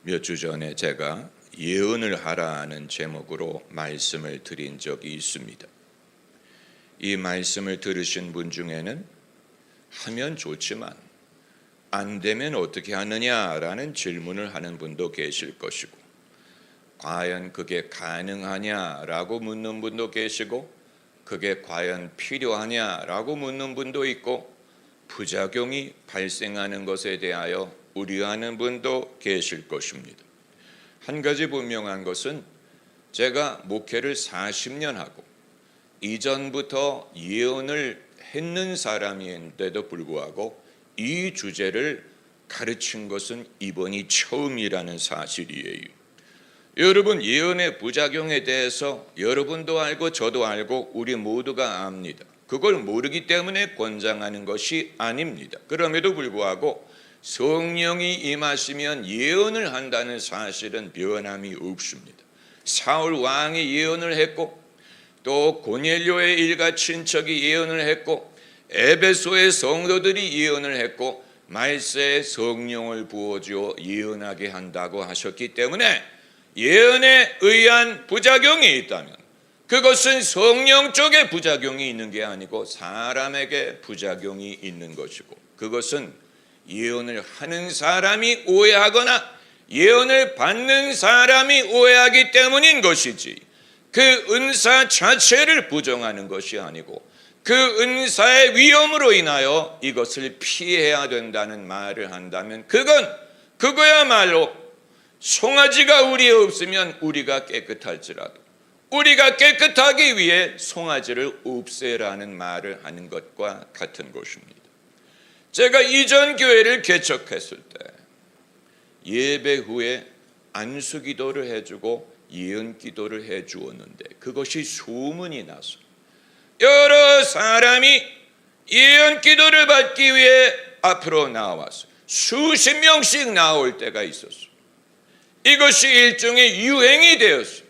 몇 주 전에 제가 예언을 하라는 제목으로 말씀을 드린 적이 있습니다. 이 말씀을 들으신 분 중에는 하면 좋지만 안 되면 어떻게 하느냐라는 질문을 하는 분도 계실 것이고, 과연 그게 가능하냐라고 묻는 분도 계시고, 그게 과연 필요하냐라고 묻는 분도 있고, 부작용이 발생하는 것에 대하여 우려하는 분도 계실 것입니다. 한 가지 분명한 것은 제가 목회를 40년 하고 이전부터 예언을 했는 사람인데도 불구하고 이 주제를 가르친 것은 이번이 처음이라는 사실이에요. 여러분, 예언의 부작용에 대해서 여러분도 알고 저도 알고 우리 모두가 압니다. 그걸 모르기 때문에 권장하는 것이 아닙니다. 그럼에도 불구하고 성령이 임하시면 예언을 한다는 사실은 변함이 없습니다. 사울 왕이 예언을 했고, 또 고넬료의 일가 친척이 예언을 했고, 에베소의 성도들이 예언을 했고, 말세에 성령을 부어주어 예언하게 한다고 하셨기 때문에 예언에 의한 부작용이 있다면 그것은 성령 쪽에 부작용이 있는 게 아니고 사람에게 부작용이 있는 것이고, 그것은 예언을 하는 사람이 오해하거나 예언을 받는 사람이 오해하기 때문인 것이지, 그 은사 자체를 부정하는 것이 아니고 그 은사의 위험으로 인하여 이것을 피해야 된다는 말을 한다면 그거야말로 송아지가 우리에 없으면 우리가 깨끗할지라도 우리가 깨끗하기 위해 송아지를 없애라는 말을 하는 것과 같은 것입니다. 제가 이전 교회를 개척했을 때 예배 후에 안수기도를 해주고 예언기도를 해주었는데, 그것이 소문이 나서 여러 사람이 예언기도를 받기 위해 앞으로 나와서 수십 명씩 나올 때가 있었어요. 이것이 일종의 유행이 되었어요.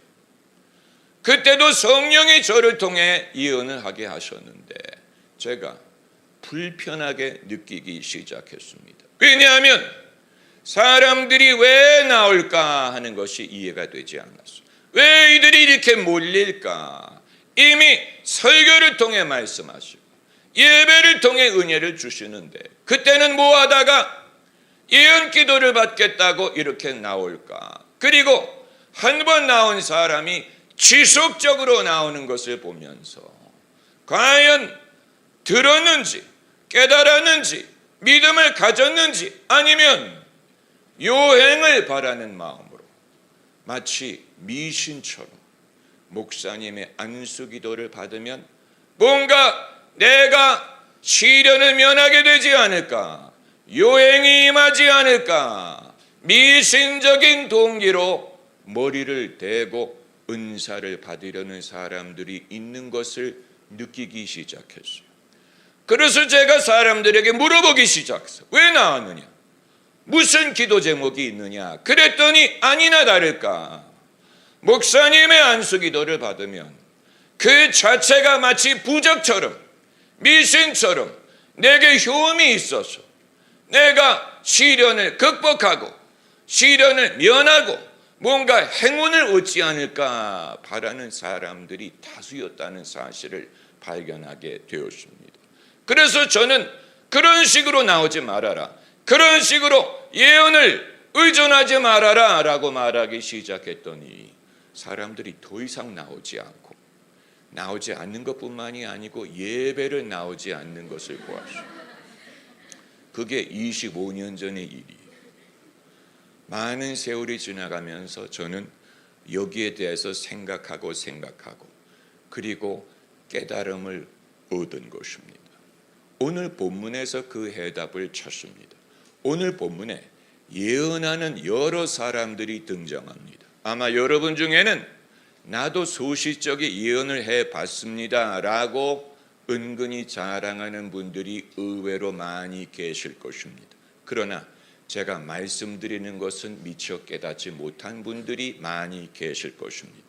그때도 성령이 저를 통해 예언을 하게 하셨는데 제가 불편하게 느끼기 시작했습니다. 왜냐하면 사람들이 왜 나올까 하는 것이 이해가 되지 않았어요. 왜 이들이 이렇게 몰릴까? 이미 설교를 통해 말씀하시고 예배를 통해 은혜를 주시는데 그때는 뭐 하다가 예언 기도를 받겠다고 이렇게 나올까? 그리고 한 번 나온 사람이 지속적으로 나오는 것을 보면서 과연 들었는지 깨달았는지 믿음을 가졌는지 아니면 요행을 바라는 마음으로 마치 미신처럼 목사님의 안수기도를 받으면 뭔가 내가 시련을 면하게 되지 않을까, 요행이 임하지 않을까, 미신적인 동기로 머리를 대고 은사를 받으려는 사람들이 있는 것을 느끼기 시작했어요. 그래서 제가 사람들에게 물어보기 시작했어요. 왜 나왔느냐? 무슨 기도 제목이 있느냐? 그랬더니 아니나 다를까 목사님의 안수기도를 받으면 그 자체가 마치 부적처럼 미신처럼 내게 효험이 있어서 내가 시련을 극복하고 시련을 면하고 뭔가 행운을 얻지 않을까 바라는 사람들이 다수였다는 사실을 발견하게 되었습니다. 그래서 저는 그런 식으로 나오지 말아라, 그런 식으로 예언을 의존하지 말아라 라고 말하기 시작했더니 사람들이 더 이상 나오지 않는 것뿐만이 아니고 예배를 나오지 않는 것을 보았어요. 그게 25년 전의 일이에요. 많은 세월이 지나가면서 저는 여기에 대해서 생각하고 그리고 깨달음을 얻은 것입니다. 오늘 본문에서 그 해답을 찾습니다. 오늘 본문에 예언하는 여러 사람들이 등장합니다. 아마 여러분 중에는 나도 소시적인 예언을 해봤습니다 라고 은근히 자랑하는 분들이 의외로 많이 계실 것입니다. 그러나 제가 말씀드리는 것은 미처 깨닫지 못한 분들이 많이 계실 것입니다.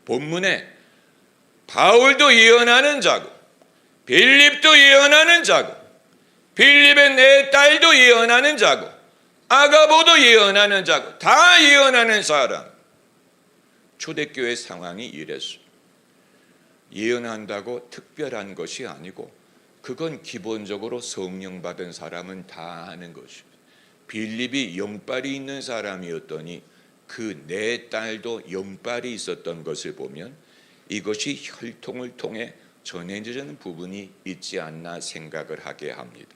본문에 바울도 예언하는 자고 빌립도 예언하는 자고 빌립의 네 딸도 예언하는 자고 아가보도 예언하는 자고 다 예언하는 사람. 초대교회 상황이 이랬어요. 예언한다고 특별한 것이 아니고 그건 기본적으로 성령 받은 사람은 다 하는 것입니다. 빌립이 영빨이 있는 사람이었더니 그 네 딸도 영빨이 있었던 것을 보면 이것이 혈통을 통해 전해지는 부분이 있지 않나 생각을 하게 합니다.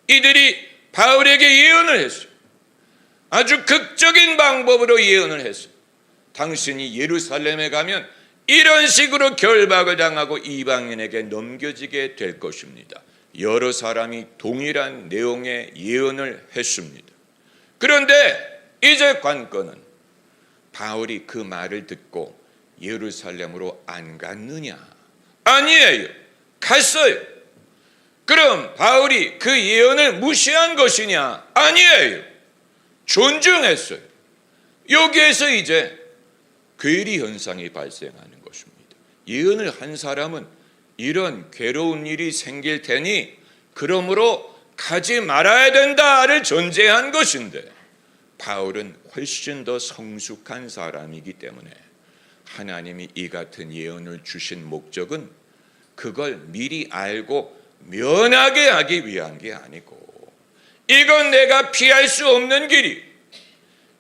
이들이 바울에게 예언을 했어요. 아주 극적인 방법으로 예언을 했어요. 당신이 예루살렘에 가면 이런 식으로 결박을 당하고 이방인에게 넘겨지게 될 것입니다. 여러 사람이 동일한 내용의 예언을 했습니다. 그런데 이제 관건은 바울이 그 말을 듣고 예루살렘으로 안 갔느냐? 아니에요. 갔어요. 그럼 바울이 그 예언을 무시한 것이냐? 아니에요. 존중했어요. 여기에서 이제 괴리 현상이 발생하는 것입니다. 예언을 한 사람은 이런 괴로운 일이 생길 테니 그러므로 가지 말아야 된다를 전제한 것인데 바울은 훨씬 더 성숙한 사람이기 때문에 하나님이 이 같은 예언을 주신 목적은 그걸 미리 알고 면하게 하기 위한 게 아니고 이건 내가 피할 수 없는 길이,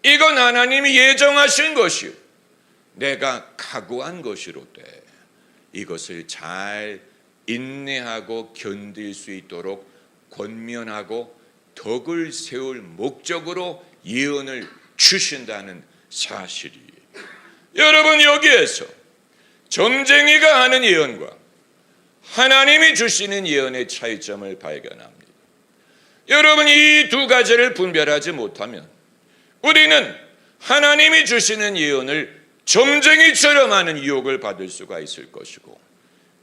이건 하나님이 예정하신 것이요 내가 각오한 것이로되 이것을 잘 인내하고 견딜 수 있도록 권면하고 덕을 세울 목적으로 예언을 주신다는 사실이에요. 여러분, 여기에서 점쟁이가 하는 예언과 하나님이 주시는 예언의 차이점을 발견합니다. 여러분, 이 두 가지를 분별하지 못하면 우리는 하나님이 주시는 예언을 점쟁이처럼 하는 유혹을 받을 수가 있을 것이고,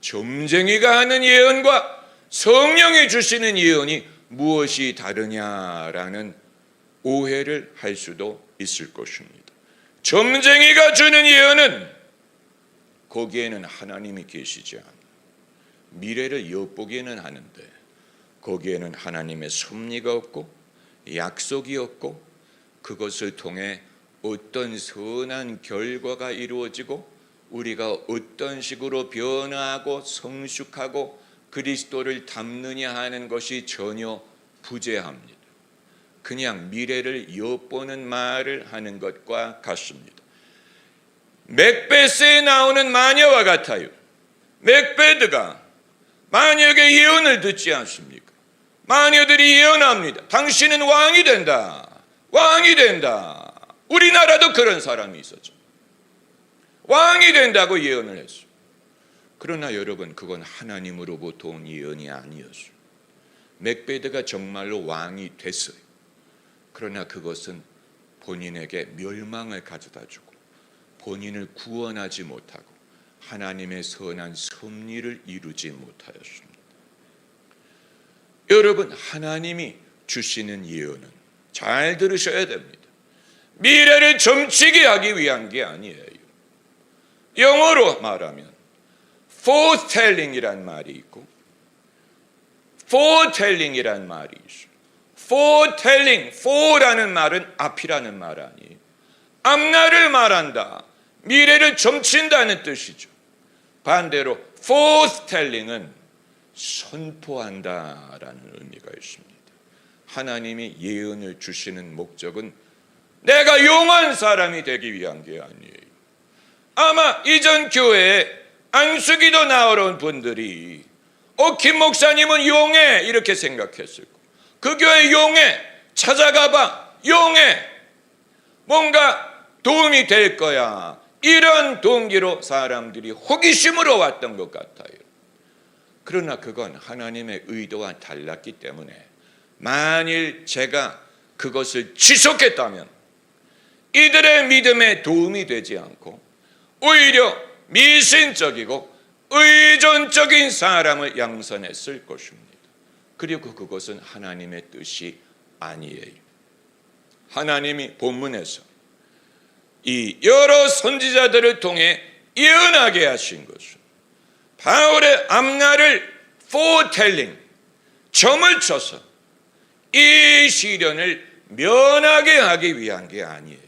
점쟁이가 하는 예언과 성령이 주시는 예언이 무엇이 다르냐라는 오해를 할 수도 있을 것입니다. 점쟁이가 주는 예언은 거기에는 하나님이 계시지 않아요. 미래를 엿보기는 하는데 거기에는 하나님의 섭리가 없고 약속이 없고 그것을 통해 어떤 선한 결과가 이루어지고 우리가 어떤 식으로 변화하고 성숙하고 그리스도를 닮느냐 하는 것이 전혀 부재합니다. 그냥 미래를 엿보는 말을 하는 것과 같습니다. 맥베스에 나오는 마녀와 같아요. 맥베드가 마녀에게 예언을 듣지 않습니까? 마녀들이 예언합니다. 당신은 왕이 된다. 왕이 된다. 우리나라도 그런 사람이 있었죠. 왕이 된다고 예언을 했어요. 그러나 여러분, 그건 하나님으로부터 온 예언이 아니었어요. 맥베드가 정말로 왕이 됐어요. 그러나 그것은 본인에게 멸망을 가져다주고 본인을 구원하지 못하고 하나님의 선한 섭리를 이루지 못하였습니다. 여러분, 하나님이 주시는 예언은 잘 들으셔야 됩니다. 미래를 점치게 하기 위한 게 아니에요. 영어로 말하면 foretelling이란 말이 있고 foretelling이란 말이 있어요. foretelling, fore라는 말은 앞이라는 말 아니에요. 앞날을 말한다, 미래를 점친다는 뜻이죠. 반대로 foretelling은 선포한다라는 의미가 있습니다. 하나님이 예언을 주시는 목적은 내가 용한 사람이 되기 위한 게 아니에요. 아마 이전 교회에 안수기도 나오러 온 분들이 김 목사님은 용해 이렇게 생각했을 거예요. 그 교회 용해, 찾아가봐, 용해, 뭔가 도움이 될 거야, 이런 동기로 사람들이 호기심으로 왔던 것 같아요. 그러나 그건 하나님의 의도와 달랐기 때문에 만일 제가 그것을 지속했다면 이들의 믿음에 도움이 되지 않고 오히려 미신적이고 의존적인 사람을 양선했을 것입니다. 그리고 그것은 하나님의 뜻이 아니에요. 하나님이 본문에서 이 여러 선지자들을 통해 예언하게 하신 것은 바울의 앞날을 foretelling, 점을 쳐서 이 시련을 면하게 하기 위한 게 아니에요.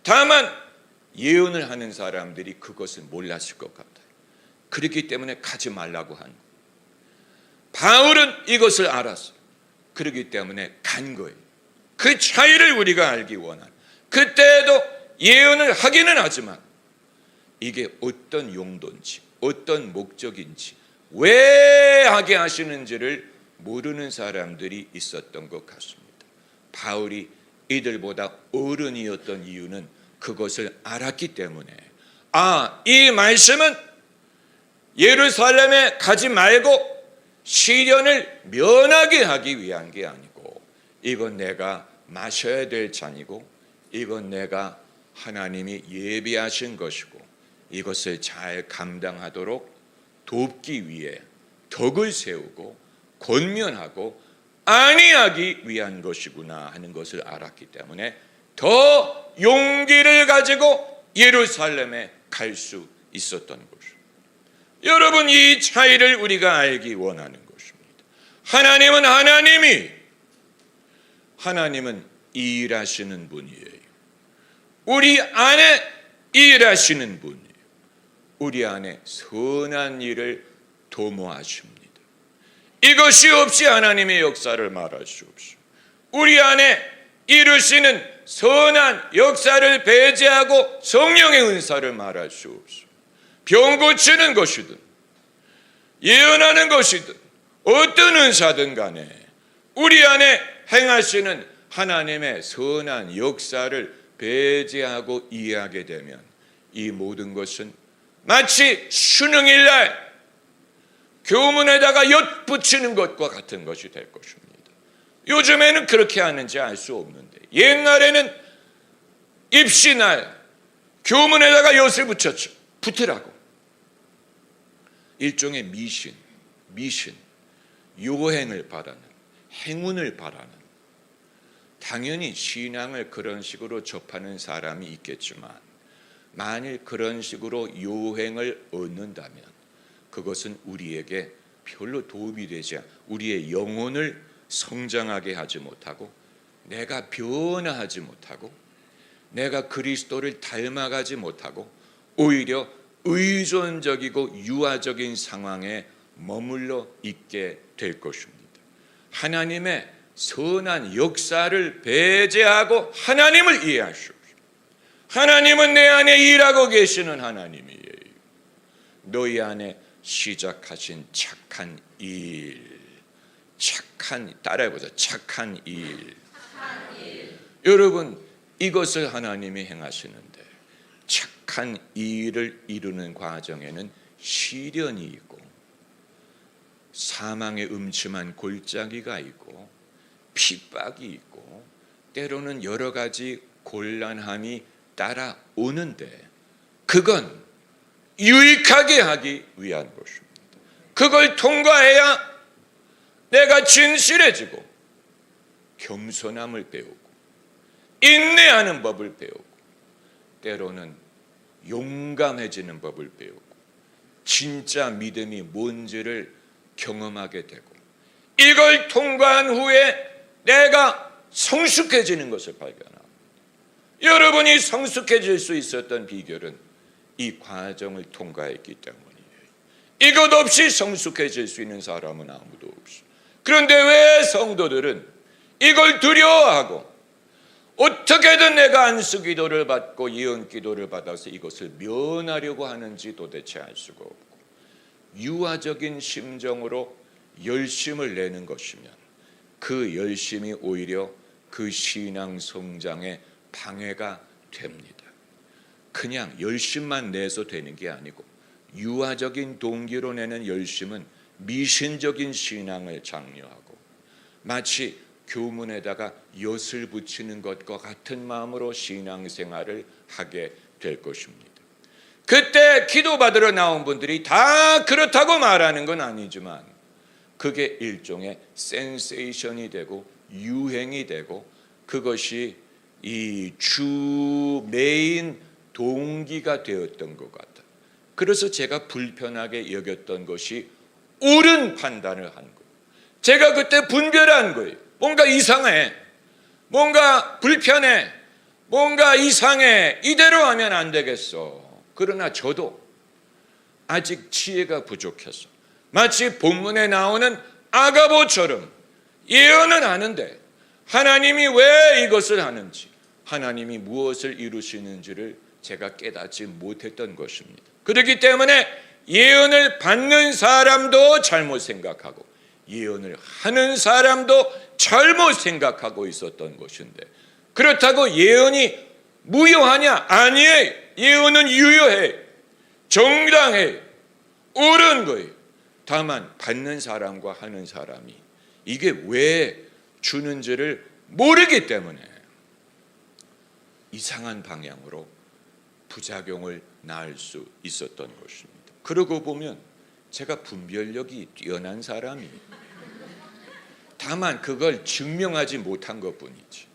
다만 예언을 하는 사람들이 그것을 몰랐을 것 같아요. 그렇기 때문에 가지 말라고 한 거예요. 바울은 이것을 알았어요. 그렇기 때문에 간 거예요. 그 차이를 우리가 알기 원하는, 그때도 예언을 하기는 하지만 이게 어떤 용도인지, 어떤 목적인지, 왜 하게 하시는지를 모르는 사람들이 있었던 것 같습니다. 바울이 이들보다 어른이었던 이유는 그것을 알았기 때문에, 이 말씀은 예루살렘에 가지 말고 시련을 면하게 하기 위한 게 아니고, 이건 내가 마셔야 될 잔이고, 이건 내가 하나님이 예비하신 것이고, 이것을 잘 감당하도록 돕기 위해 덕을 세우고 권면하고 안위하기 위한 것이구나 하는 것을 알았기 때문에 더 용기를 가지고 예루살렘에 갈 수 있었던 것입니다. 여러분, 이 차이를 우리가 알기 원하는 것입니다. 하나님은 일하시는 분이에요. 우리 안에 일하시는 분이에요. 우리 안에 선한 일을 도모하십니다. 이것이 없이 하나님의 역사를 말할 수 없어요. 우리 안에 이루시는 선한 역사를 배제하고 성령의 은사를 말할 수 없어요. 병 고치는 것이든 예언하는 것이든 어떤 은사든 간에 우리 안에 행하시는 하나님의 선한 역사를 배제하고 이해하게 되면 이 모든 것은 마치 수능일날 교문에다가 엿 붙이는 것과 같은 것이 될 것입니다. 요즘에는 그렇게 하는지 알 수 없는데, 옛날에는 입시날 교문에다가 엿을 붙였죠. 붙으라고. 일종의 미신, 요행을 바라는, 행운을 바라는. 당연히 신앙을 그런 식으로 접하는 사람이 있겠지만, 만일 그런 식으로 요행을 얻는다면 그것은 우리에게 별로 도움이 되지 않아, 우리의 영혼을 성장하게 하지 못하고, 내가 변화하지 못하고, 내가 그리스도를 닮아가지 못하고, 오히려 의존적이고 유아적인 상황에 머물러 있게 될 것입니다. 하나님의 선한 역사를 배제하고 하나님을 이해하시오. 하나님은 내 안에 일하고 계시는 하나님이에요. 너희 안에 시작하신 착한 일, 따라해보자. 착한 일. 여러분, 이것을 하나님이 행하시는데, 착한 일을 이루는 과정에는 시련이 있고 사망의 음침한 골짜기가 있고 핍박이 있고 때로는 여러 가지 곤란함이 따라오는데, 그건 유익하게 하기 위한 것입니다. 그걸 통과해야 내가 진실해지고 겸손함을 배우고 인내하는 법을 배우고 때로는 용감해지는 법을 배우고 진짜 믿음이 뭔지를 경험하게 되고, 이걸 통과한 후에 내가 성숙해지는 것을 발견합니다. 여러분이 성숙해질 수 있었던 비결은 이 과정을 통과했기 때문이에요. 이것 없이 성숙해질 수 있는 사람은 아무도 없어요. 그런데 왜 성도들은 이걸 두려워하고 어떻게든 내가 안수 기도를 받고 예언 기도를 받아서 이것을 면하려고 하는지 도대체 알 수가 없고, 유아적인 심정으로 열심을 내는 것이면 그 열심이 오히려 그 신앙 성장에 방해가 됩니다. 그냥 열심만 내서 되는 게 아니고, 유아적인 동기로 내는 열심은 미신적인 신앙을 장려하고 마치 교문에다가 엿을 붙이는 것과 같은 마음으로 신앙생활을 하게 될 것입니다. 그때 기도받으러 나온 분들이 다 그렇다고 말하는 건 아니지만, 그게 일종의 센세이션이 되고 유행이 되고, 그것이 이 주 메인 동기가 되었던 것 같아요. 그래서 제가 불편하게 여겼던 것이 옳은 판단을 한 거예요. 제가 그때 분별한 거예요. 뭔가 이상해. 뭔가 불편해, 뭔가 이상해, 이대로 하면 안 되겠어. 그러나 저도 아직 지혜가 부족해서 마치 본문에 나오는 아가보처럼 예언은 하는데 하나님이 왜 이것을 하는지, 하나님이 무엇을 이루시는지를 제가 깨닫지 못했던 것입니다. 그렇기 때문에 예언을 받는 사람도 잘못 생각하고 예언을 하는 사람도 잘못 생각하고 있었던 것인데, 그렇다고 예언이 무효하냐? 아니에요. 예언은 유효해, 정당해, 옳은 거예요. 다만 받는 사람과 하는 사람이 이게 왜 주는지를 모르기 때문에 이상한 방향으로 부작용을 낳을 수 있었던 것입니다. 그러고 보면 제가 분별력이 뛰어난 사람이, 다만 그걸 증명하지 못한 것뿐이지.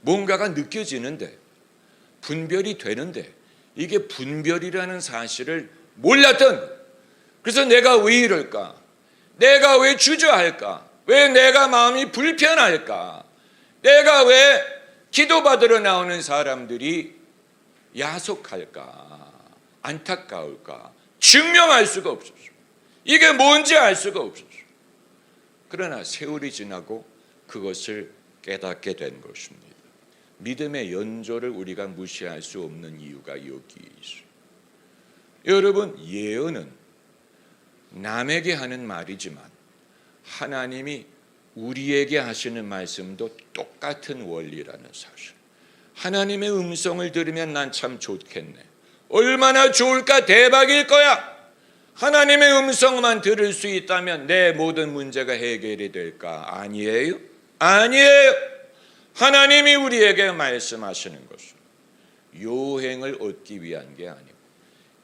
뭔가가 느껴지는데, 분별이 되는데 이게 분별이라는 사실을 몰랐던, 그래서 내가 왜 이럴까? 내가 왜 주저할까? 왜 내가 마음이 불편할까? 내가 왜 기도받으러 나오는 사람들이 야속할까? 안타까울까? 증명할 수가 없었어. 이게 뭔지 알 수가 없었어. 그러나 세월이 지나고 그것을 깨닫게 된 것입니다. 믿음의 연조를 우리가 무시할 수 없는 이유가 여기에 있어요. 여러분, 예언은 남에게 하는 말이지만 하나님이 우리에게 하시는 말씀도 똑같은 원리라는 사실. 하나님의 음성을 들으면 난 참 좋겠네, 얼마나 좋을까, 대박일 거야. 하나님의 음성만 들을 수 있다면 내 모든 문제가 해결이 될까? 아니에요. 아니에요. 하나님이 우리에게 말씀하시는 것은 요행을 얻기 위한 게 아니고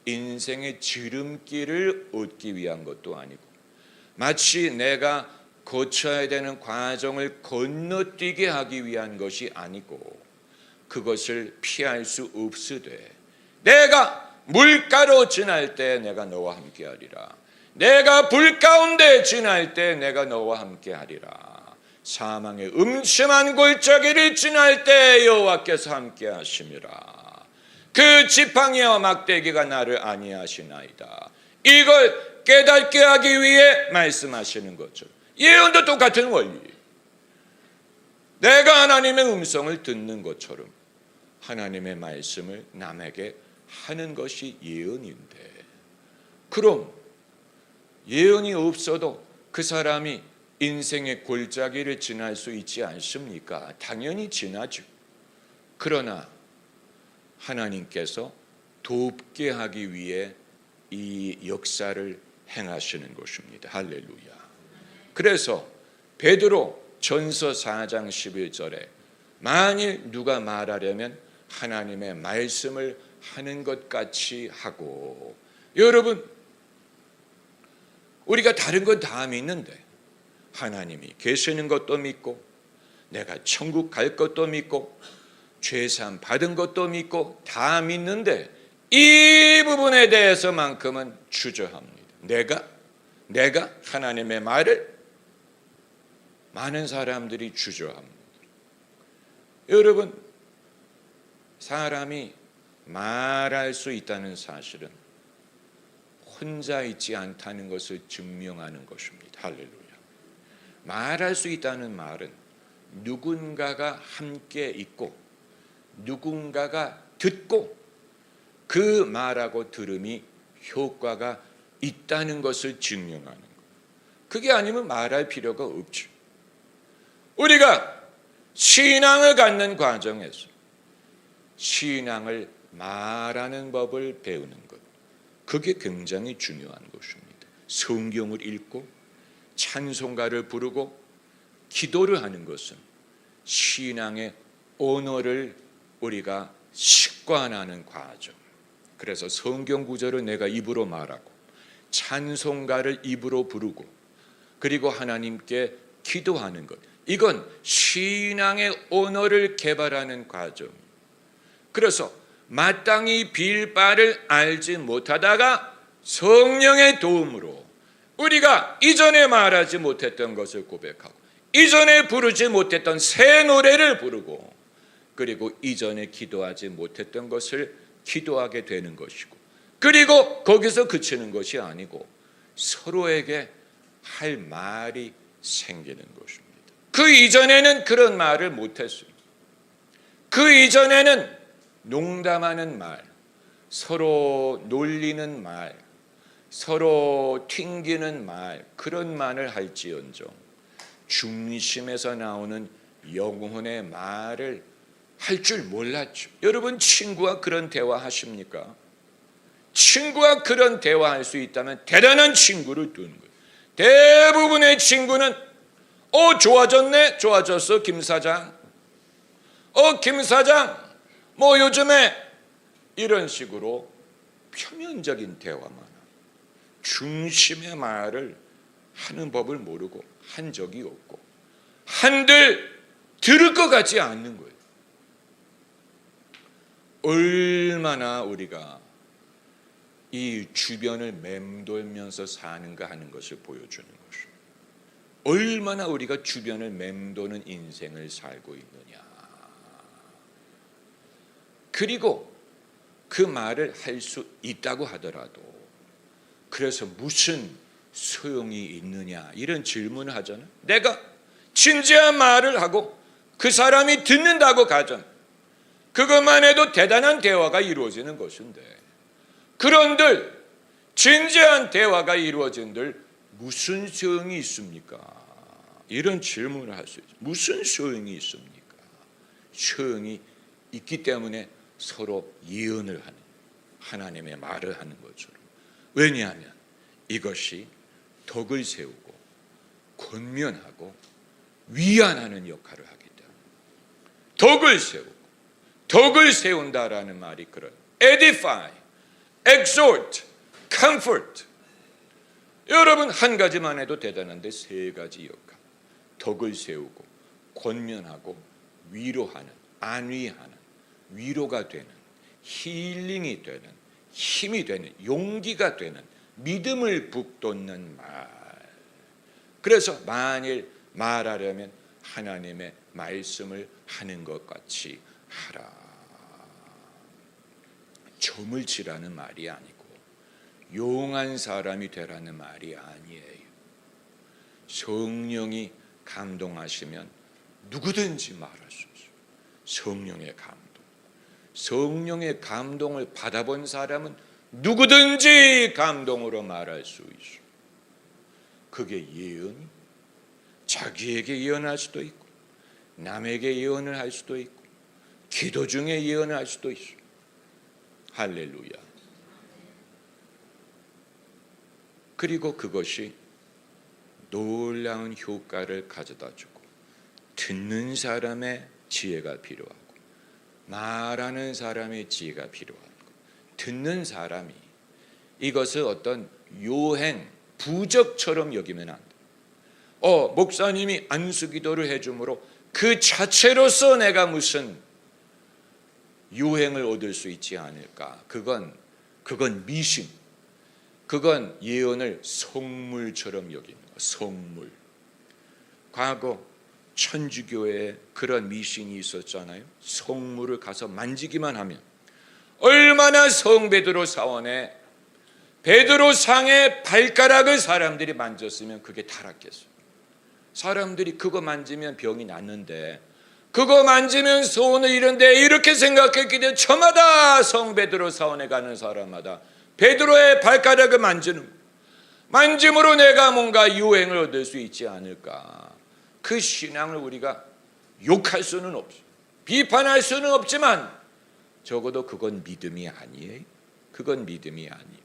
인생의 지름길을 얻기 위한 것도 아니고 마치 내가 거쳐야 되는 과정을 건너뛰게 하기 위한 것이 아니고 그것을 피할 수 없으되 내가 물가로 지날 때 내가 너와 함께 하리라. 내가 불 가운데 지날 때 내가 너와 함께 하리라. 사망의 음침한 골짜기를 지날 때 여호와께서 함께 하심이라. 그 지팡이와 막대기가 나를 아니하시나이다. 이걸 깨닫게 하기 위해 말씀하시는 것처럼 예언도 똑같은 원리. 내가 하나님의 음성을 듣는 것처럼 하나님의 말씀을 남에게 하는 것이 예언인데, 그럼 예언이 없어도 그 사람이 인생의 골짜기를 지날 수 있지 않습니까? 당연히 지나죠. 그러나 하나님께서 돕게 하기 위해 이 역사를 행하시는 것입니다. 할렐루야. 그래서 베드로 전서 4장 11절에 만일 누가 말하려면 하나님의 말씀을 하는 것 같이 하고, 여러분, 우리가 다른 건 다 믿는데 하나님이 계시는 것도 믿고 내가 천국 갈 것도 믿고 죄사함 받은 것도 믿고 다 믿는데 이 부분에 대해서만큼은 주저합니다. 내가 하나님의 말을, 많은 사람들이 주저합니다. 여러분, 사람이 말할 수 있다는 사실은 혼자 있지 않다는 것을 증명하는 것입니다. 할렐루야. 말할 수 있다는 말은 누군가가 함께 있고 누군가가 듣고 그 말하고 들음이 효과가 있다는 것을 증명하는 것. 그게 아니면 말할 필요가 없죠. 우리가 신앙을 갖는 과정에서 신앙을 말하는 법을 배우는 것, 그게 굉장히 중요한 것입니다. 성경을 읽고 찬송가를 부르고 기도를 하는 것은 신앙의 언어를 우리가 습관하는 과정. 그래서 성경 구절을 내가 입으로 말하고 찬송가를 입으로 부르고 그리고 하나님께 기도하는 것, 이건 신앙의 언어를 개발하는 과정. 그래서 마땅히 빌 바를 알지 못하다가 성령의 도움으로 우리가 이전에 말하지 못했던 것을 고백하고 이전에 부르지 못했던 새 노래를 부르고, 그리고 이전에 기도하지 못했던 것을 기도하게 되는 것이고, 그리고 거기서 그치는 것이 아니고 서로에게 할 말이 생기는 것입니다. 그 이전에는 그런 말을 못했어요. 그 이전에는 농담하는 말, 서로 놀리는 말, 서로 튕기는 말, 그런 말을 할지언정 중심에서 나오는 영혼의 말을 할 줄 몰랐죠. 여러분, 친구와 그런 대화 하십니까? 친구와 그런 대화할 수 있다면 대단한 친구를 두는 거예요. 대부분의 친구는 좋아졌네, 좋아졌어 김 사장, 김 사장 뭐 요즘에, 이런 식으로 표면적인 대화만 하고 중심의 말을 하는 법을 모르고 한 적이 없고 한들 들을 것 같지 않는 거예요. 얼마나 우리가 이 주변을 맴돌면서 사는가 하는 것을 보여주는 것입니다. 얼마나 우리가 주변을 맴도는 인생을 살고 있느냐. 그리고 그 말을 할 수 있다고 하더라도 그래서 무슨 소용이 있느냐, 이런 질문을 하잖아요. 내가 진지한 말을 하고 그 사람이 듣는다고 가정, 그것만 해도 대단한 대화가 이루어지는 것인데, 그런들 진지한 대화가 이루어진들 무슨 소용이 있습니까? 이런 질문을 할 수 있어요. 무슨 소용이 있습니까? 소용이 있기 때문에 서로 예언을 하는, 하나님의 말을 하는 것처럼. 왜냐하면 이것이 덕을 세우고 권면하고 위안하는 역할을 하기 때문에. 덕을 세우고, 덕을 세운다라는 말이 그런 edify, exhort, comfort. 여러분, 한 가지만 해도 대단한데 세 가지 역할. 덕을 세우고 권면하고 위로하는, 안위하는, 위로가 되는, 힐링이 되는, 힘이 되는, 용기가 되는, 믿음을 북돋는 말. 그래서 만일 말하려면 하나님의 말씀을 하는 것 같이 하라. 점을 치라는 말이 아니고 용한 사람이 되라는 말이 아니에요. 성령이 감동하시면 누구든지 말할 수 있어요. 성령의 감동. 성령의 감동을 받아본 사람은 누구든지 감동으로 말할 수 있어요. 그게 예언이 자기에게 예언할 수도 있고 남에게 예언을 할 수도 있고 기도 중에 예언을 할 수도 있어요. 할렐루야. 그리고 그것이 놀라운 효과를 가져다주고 듣는 사람의 지혜가 필요하고 말하는 사람의 지혜가 필요하고, 듣는 사람이 이것을 어떤 요행, 부적처럼 여기면 안 돼. 목사님이 안수기도를 해줌으로 그 자체로서 내가 무슨 요행을 얻을 수 있지 않을까. 그건 미신, 그건 예언을 성물처럼 여기는 거야. 성물. 과거 천주교에 그런 미신이 있었잖아요. 성물을 가서 만지기만 하면 얼마나 성 베드로 사원에 베드로 상의 발가락을 사람들이 만졌으면 그게 타락했어요. 사람들이 그거 만지면 병이 낫는데, 그거 만지면 소원을 이룬데, 이렇게 생각했기 때문에 저마다 성 베드로 사원에 가는 사람마다 베드로의 발가락을 만짐으로 내가 뭔가 유행을 얻을 수 있지 않을까. 그 신앙을 우리가 욕할 수는 없어요. 비판할 수는 없지만 적어도 그건 믿음이 아니에요. 그건 믿음이 아니에요.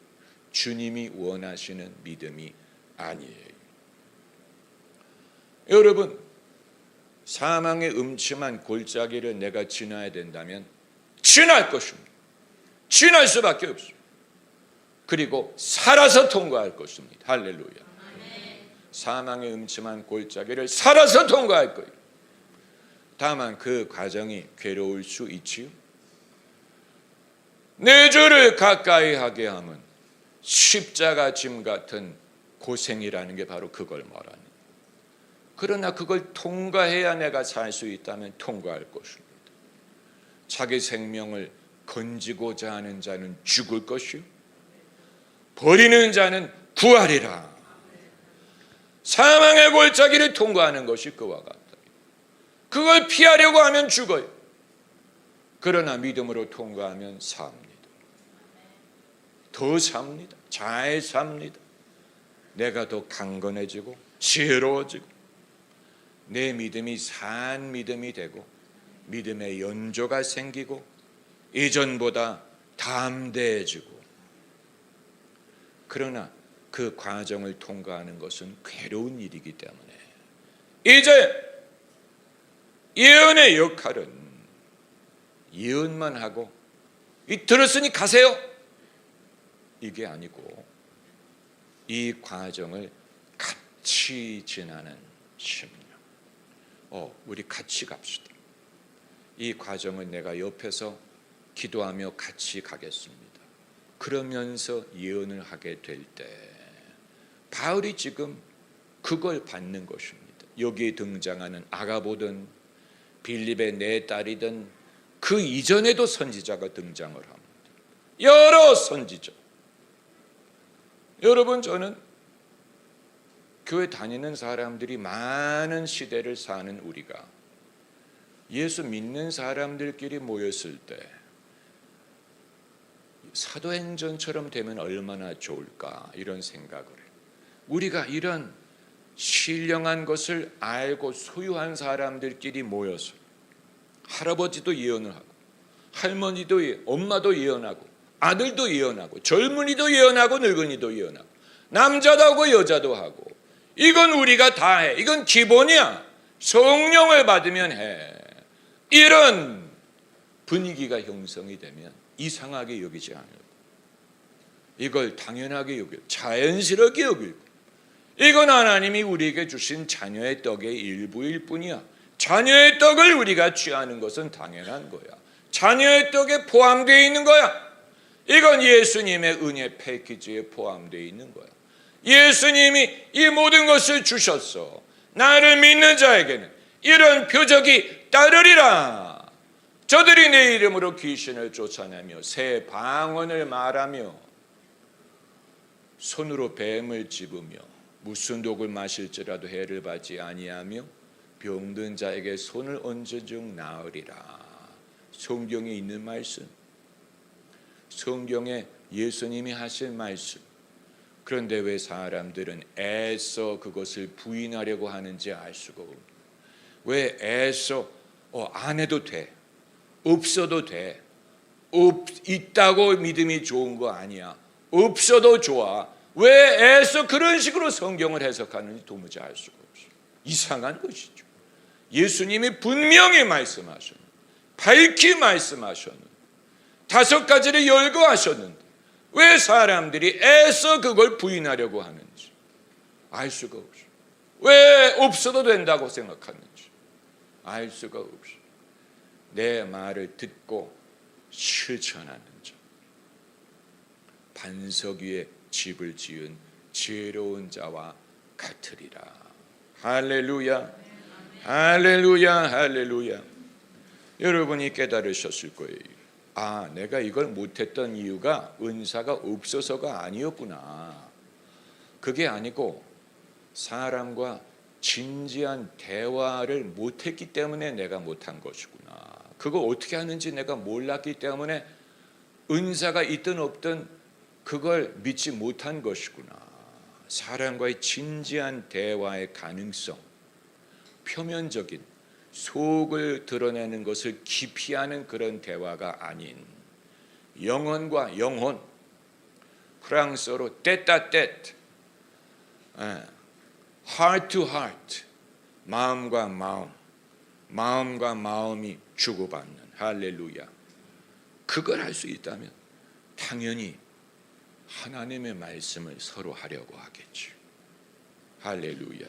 주님이 원하시는 믿음이 아니에요. 여러분, 사망의 음침한 골짜기를 내가 지나야 된다면 지날 것입니다. 지날 수밖에 없어요. 그리고 살아서 통과할 것입니다. 할렐루야. 사망의 음침한 골짜기를 살아서 통과할 거예요. 다만 그 과정이 괴로울 수 있지요. 내 주를 가까이 하게 하면 십자가 짐 같은 고생이라는 게 바로 그걸 말하는 거예요. 그러나 그걸 통과해야 내가 살 수 있다면 통과할 것입니다. 자기 생명을 건지고자 하는 자는 죽을 것이요 버리는 자는 구하리라. 사망의 골짜기를 통과하는 것이 그와 같다. 그걸 피하려고 하면 죽어요. 그러나 믿음으로 통과하면 삽니다. 더 삽니다. 잘 삽니다. 내가 더 강건해지고 지혜로워지고 내 믿음이 산 믿음이 되고 믿음의 연조가 생기고 이전보다 담대해지고. 그러나 그 과정을 통과하는 것은 괴로운 일이기 때문에 이제 예언의 역할은 예언만 하고 들었으니 가세요 이게 아니고 이 과정을 같이 지나는 심령. 우리 같이 갑시다. 이 과정을 내가 옆에서 기도하며 같이 가겠습니다. 그러면서 예언을 하게 될 때 바울이 지금 그걸 받는 것입니다. 여기에 등장하는 아가보든 빌립의 네 딸이든 그 이전에도 선지자가 등장을 합니다. 여러 선지자. 여러분, 저는 교회 다니는 사람들이 많은 시대를 사는 우리가 예수 믿는 사람들끼리 모였을 때 사도행전처럼 되면 얼마나 좋을까 이런 생각을 해요. 우리가 이런 신령한 것을 알고 소유한 사람들끼리 모여서 할아버지도 예언을 하고 할머니도 엄마도 예언하고 아들도 예언하고 젊은이도 예언하고 늙은이도 예언하고 남자도 하고 여자도 하고 이건 우리가 다 해. 이건 기본이야. 성령을 받으면 해. 이런 분위기가 형성이 되면 이상하게 여기지 않을까. 이걸 당연하게 여기고 자연스럽게 여기고 이건 하나님이 우리에게 주신 자녀의 떡의 일부일 뿐이야. 자녀의 떡을 우리가 취하는 것은 당연한 거야. 자녀의 떡에 포함되어 있는 거야. 이건 예수님의 은혜 패키지에 포함되어 있는 거야. 예수님이 이 모든 것을 주셨어. 나를 믿는 자에게는 이런 표적이 따르리라. 저들이 내 이름으로 귀신을 쫓아내며 새 방언을 말하며 손으로 뱀을 집으며 무슨 독을 마실지라도 해를 받지 아니하며 병든 자에게 손을 얹은 즉 나으리라. 성경에 있는 말씀, 성경에 예수님이 하신 말씀. 그런데 왜 사람들은 애써 그것을 부인하려고 하는지 알 수가 없어요. 왜 애써 안 해도 돼, 없어도 돼, 있다고 믿음이 좋은 거 아니야, 없어도 좋아. 왜 애써 그런 식으로 성경을 해석하는지 도무지 알 수가 없어요. 이상한 것이죠. 예수님이 분명히 말씀하셨는데, 밝히 말씀하셨는데, 5가지를 열거하셨는데 왜 사람들이 애써 그걸 부인하려고 하는지 알 수가 없어요. 왜 없어도 된다고 생각하는지 알 수가 없어요. 내 말을 듣고 실천하는 자, 반석 위에 집을 지은 지혜로운 자와 같으리라. 할렐루야, 할렐루야, 할렐루야. 여러분이 깨달으셨을 거예요. 내가 이걸 못했던 이유가 은사가 없어서가 아니었구나. 그게 아니고 사람과 진지한 대화를 못했기 때문에 내가 못한 것이구나. 그거 어떻게 하는지 내가 몰랐기 때문에 은사가 있든 없든 그걸 믿지 못한 것이구나. 사람과의 진지한 대화의 가능성, 표면적인 속을 드러내는 것을 기피하는 그런 대화가 아닌 영혼과 영혼, 프랑스어로 떼따 떼트, heart to heart, 마음과 마음, 마음과 마음이 주고받는, 할렐루야. 그걸 할 수 있다면 당연히 하나님의 말씀을 서로 하려고 하겠지. 할렐루야.